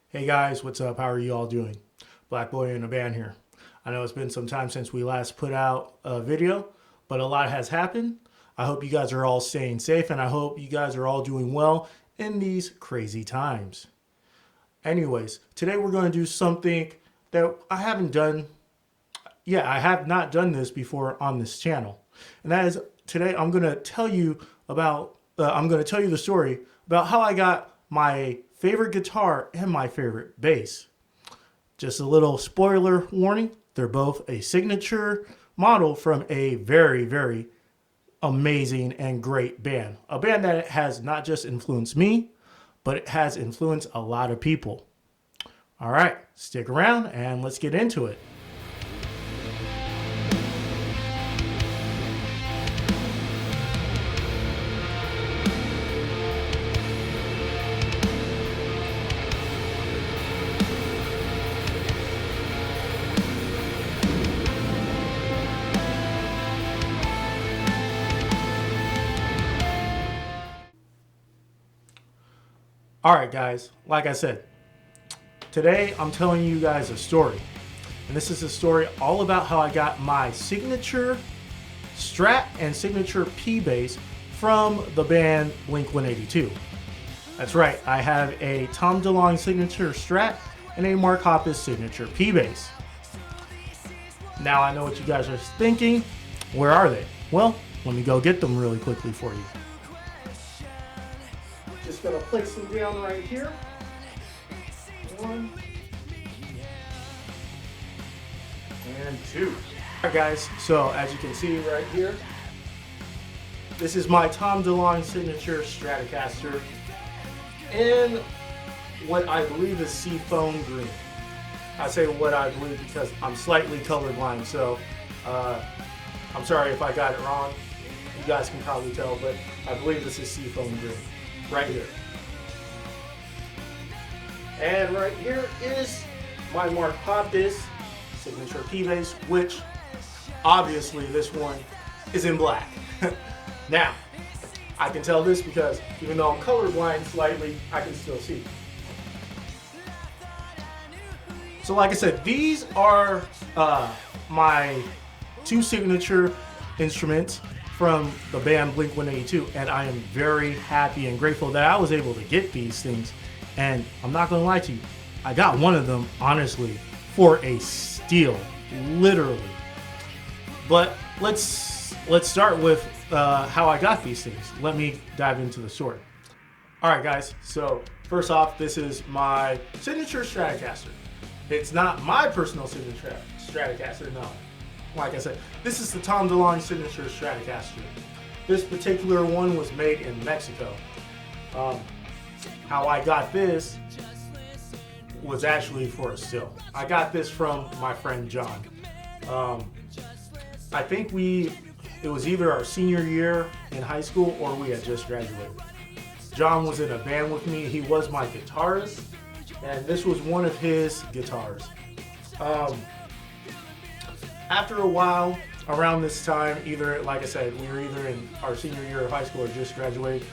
Hey guys, what's up? How are you all doing? Black Boy in a Band here. I know it's been some time since we last put out a video, but a lot has happened. I hope you guys are all staying safe and I hope you guys are all doing well in these crazy times. Anyways, today we're going to do something that I haven't done. Yeah, I have not done this before on this channel. And that is today I'm going to tell you the story about how I got my favorite guitar and my favorite bass. Just a little spoiler warning, they're both a signature model from a very, very amazing and great band. A band that has not just influenced me, but it has influenced a lot of people. All right, stick around and let's get into it. All right, guys, like I said, today I'm telling you guys a story. And this is a story all about how I got my signature Strat and signature P bass from the band Blink-182. That's right, I have a Tom DeLonge signature Strat and a Mark Hoppus signature P bass. Now I know what you guys are thinking. Where are they? Well, let me go get them really quickly for you. Just gonna place them down right here. One and two. Alright guys, so as you can see right here, this is my Tom DeLonge signature Stratocaster in what I believe is seafoam green. I say what I believe because I'm slightly colorblind, so I'm sorry if I got it wrong. You guys can probably tell, but I believe this is seafoam green. Right here. And right here is my Mark Hoppus signature P bass, which obviously this one is in black. Now, I can tell this because even though I'm colorblind slightly, I can still see. So like I said, these are my two signature instruments from the band Blink-182, and I am very happy and grateful that I was able to get these things. And I'm not gonna lie to you, I got one of them honestly for a steal, literally. But let's start with how I got these things. Let me dive into the story. All right, guys. So first off, this is my signature Stratocaster. It's not my personal signature Stratocaster, no. Like I said, this is the Tom DeLonge signature Stratocaster. This particular one was made in Mexico. How I got this was actually for a steal. I got this from my friend John. I think it was either our senior year in high school or we had just graduated. John was in a band with me. He was my guitarist, and this was one of his guitars. After a while, around this time, either, like I said, we were either in our senior year of high school or just graduated,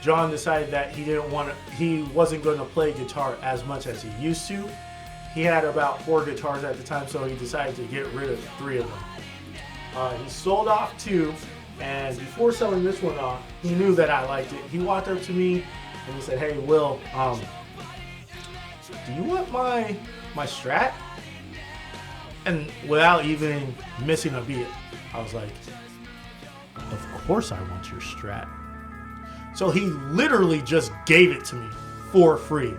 John decided that he wasn't going to play guitar as much as he used to. He had about 4 guitars at the time, so he decided to get rid of 3 of them. He sold off 2, and before selling this one off, he knew that I liked it. He walked up to me and he said, "Hey, Will, do you want my Strat?" And without even missing a beat, I was like, "Of course I want your Strat." So he literally just gave it to me for free.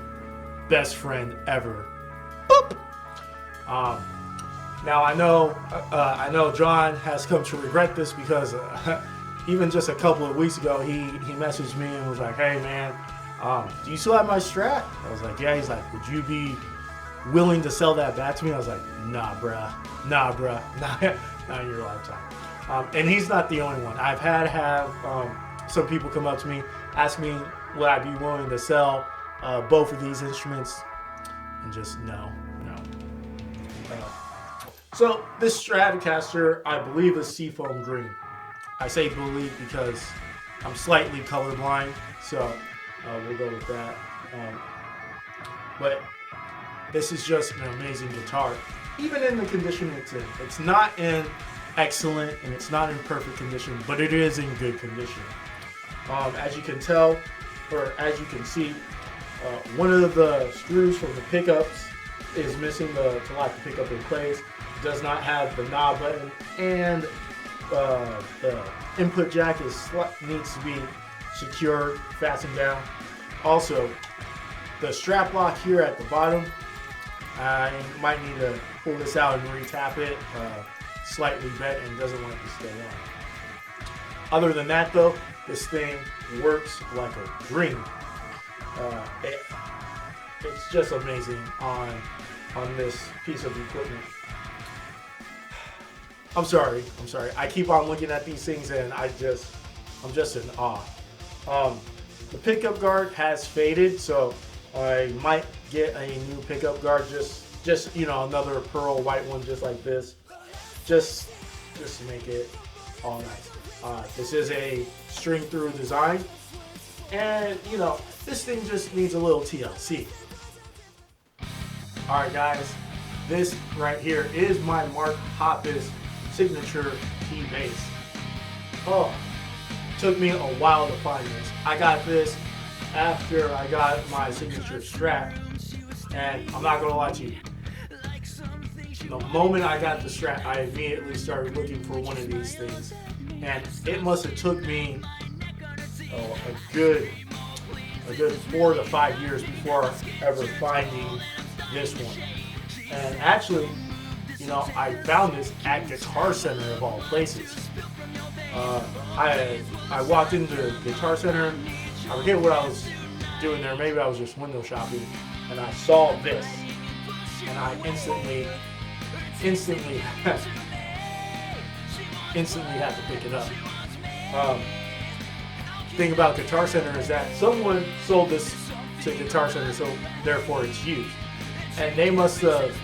Best friend ever. Boop. Now I know John has come to regret this because even just a couple of weeks ago, he messaged me and was like, "Hey man, do you still have my Strat?" I was like, "Yeah." He's like, "Would you be willing to sell that back to me?" I was like, nah bruh, not in your lifetime." And he's not the only one. I've have some people come up to me, ask me would I be willing to sell both of these instruments, and just no. So this Stratocaster, I believe, is seafoam green. I say believe because I'm slightly colorblind, so we'll go with that. But this is just an amazing guitar. Even in the condition it's in. It's not in excellent and it's not in perfect condition, but it is in good condition. As you can tell, or as you can see, one of the screws from the pickups is missing to lock the pickup in place. It does not have the knob button, and the input jack needs to be secured, fastened down. Also, the strap lock here at the bottom, I might need to pull this out and retap it. Slightly bent and doesn't want to stay on. Other than that though, this thing works like a dream. It's just amazing on this piece of equipment. I'm sorry. I keep on looking at these things and I'm just in awe. The pickup guard has faded, so I might get a new pickup guard, just another pearl white one just like this. Just to make it all nice. This is a string through design, and this thing just needs a little TLC. Alright guys, this right here is my Mark Hoppus signature T bass. Oh, took me a while to find this. I got this after I got my signature Strat, and I'm not gonna lie to you. The moment I got the Strat, I immediately started looking for one of these things, and it must have took me a good 4 to 5 years before ever finding this one. And actually, I found this at Guitar Center of all places. I walked into Guitar Center. I forget what I was doing there. Maybe I was just window shopping, and I saw this, and I instantly had to pick it up. Thing about Guitar Center is that someone sold this to Guitar Center, so therefore it's used, and they must have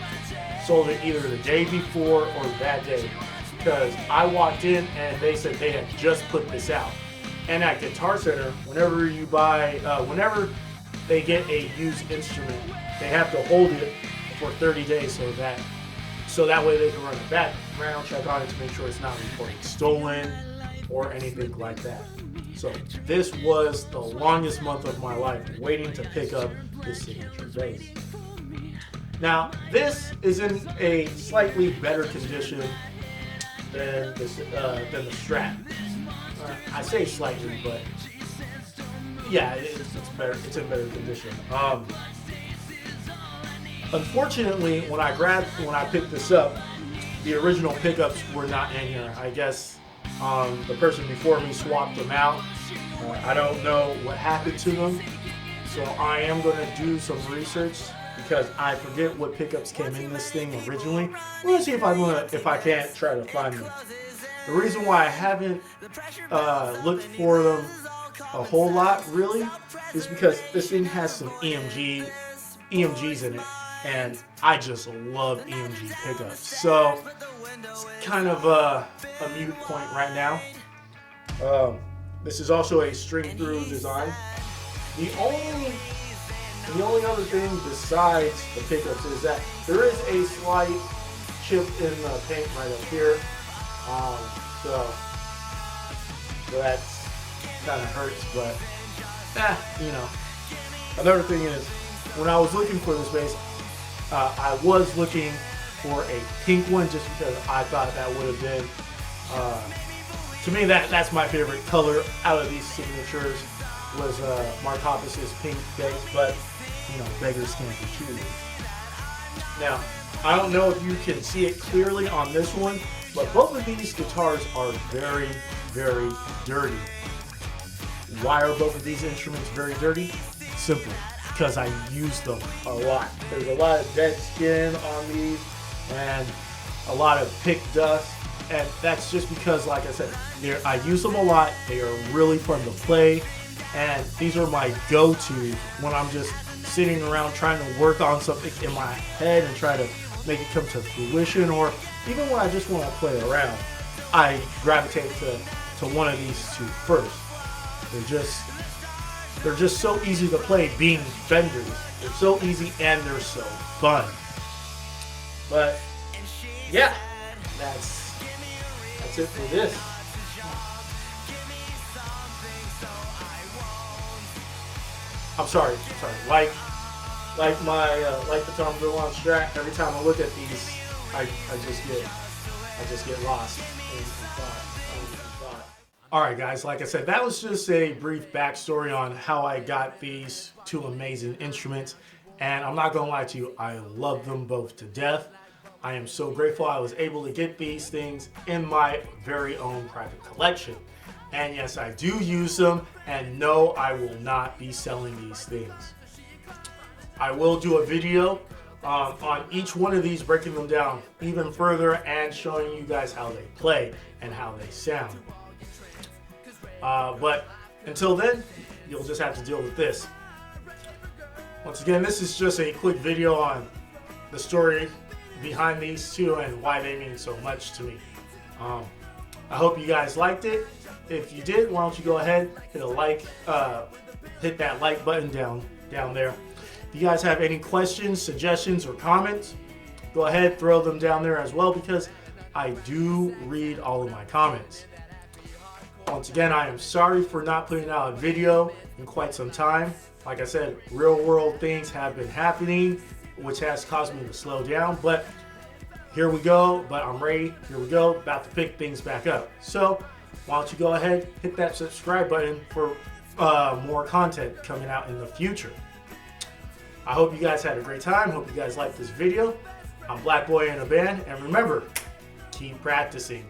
sold it either the day before or that day, because I walked in and they said they had just put this out. And at Guitar Center, whenever you buy, whenever they get a used instrument, they have to hold it for 30 days so that way they can run a background check on it to make sure it's not reported stolen or anything like that. So this was the longest month of my life waiting to pick up this signature bass. Now this is in a slightly better condition than the Strat. I say slightly, but yeah, it's better. It's in better condition. Unfortunately, when I picked this up, the original pickups were not in here. I guess the person before me swapped them out. I don't know what happened to them, so I am going to do some research because I forget what pickups came in this thing originally. We're going to see if I can't try to find them. The reason why I haven't looked for them a whole lot really is because this thing has some EMGs in it, and I just love EMG pickups. So it's kind of a mute point right now. This is also a string through design. The only other thing besides the pickups is that there is a slight chip in the paint right up here. So that's kind of hurts, but Another thing is, when I was looking for this bass, I was looking for a pink one just because I thought that would have been, to me, that's my favorite color out of these signatures was Mark Hoppus's pink bass, but beggars can't be choosers. Now, I don't know if you can see it clearly on this one, but both of these guitars are very, very dirty. Why are both of these instruments very dirty? Simple, because I use them a lot. There's a lot of dead skin on these and a lot of pick dust, and that's just because, like I said, I use them a lot. They are really fun to play, and these are my go-tos when I'm just sitting around trying to work on something in my head and try to make it come to fruition, or even when I just want to play around. I gravitate to one of these two first. they're just so easy to play being Fenders. They're so easy and they're so fun. But yeah, that's it for this. I'm sorry. Like the Tom Verlon Strat. Every time I look at these, I just get lost in thought. All right, guys. Like I said, that was just a brief backstory on how I got these two amazing instruments. And I'm not gonna lie to you, I love them both to death. I am so grateful I was able to get these things in my very own private collection. And yes, I do use them, and no, I will not be selling these things. I will do a video on each one of these, breaking them down even further and showing you guys how they play and how they sound. But until then, you'll just have to deal with this. Once again, this is just a quick video on the story behind these two and why they mean so much to me. I hope you guys liked it. If you did, why don't you go ahead, hit a like, hit that like button down there. If you guys have any questions, suggestions, or comments, go ahead, throw them down there as well, because I do read all of my comments. Once again, I am sorry for not putting out a video in quite some time. Like I said, real world things have been happening, which has caused me to slow down, but here we go. But I'm ready. Here we go. About to pick things back up. So why don't you go ahead, hit that subscribe button for more content coming out in the future. I hope you guys had a great time. Hope you guys liked this video. I'm Black Boy in a Band, and remember, keep practicing.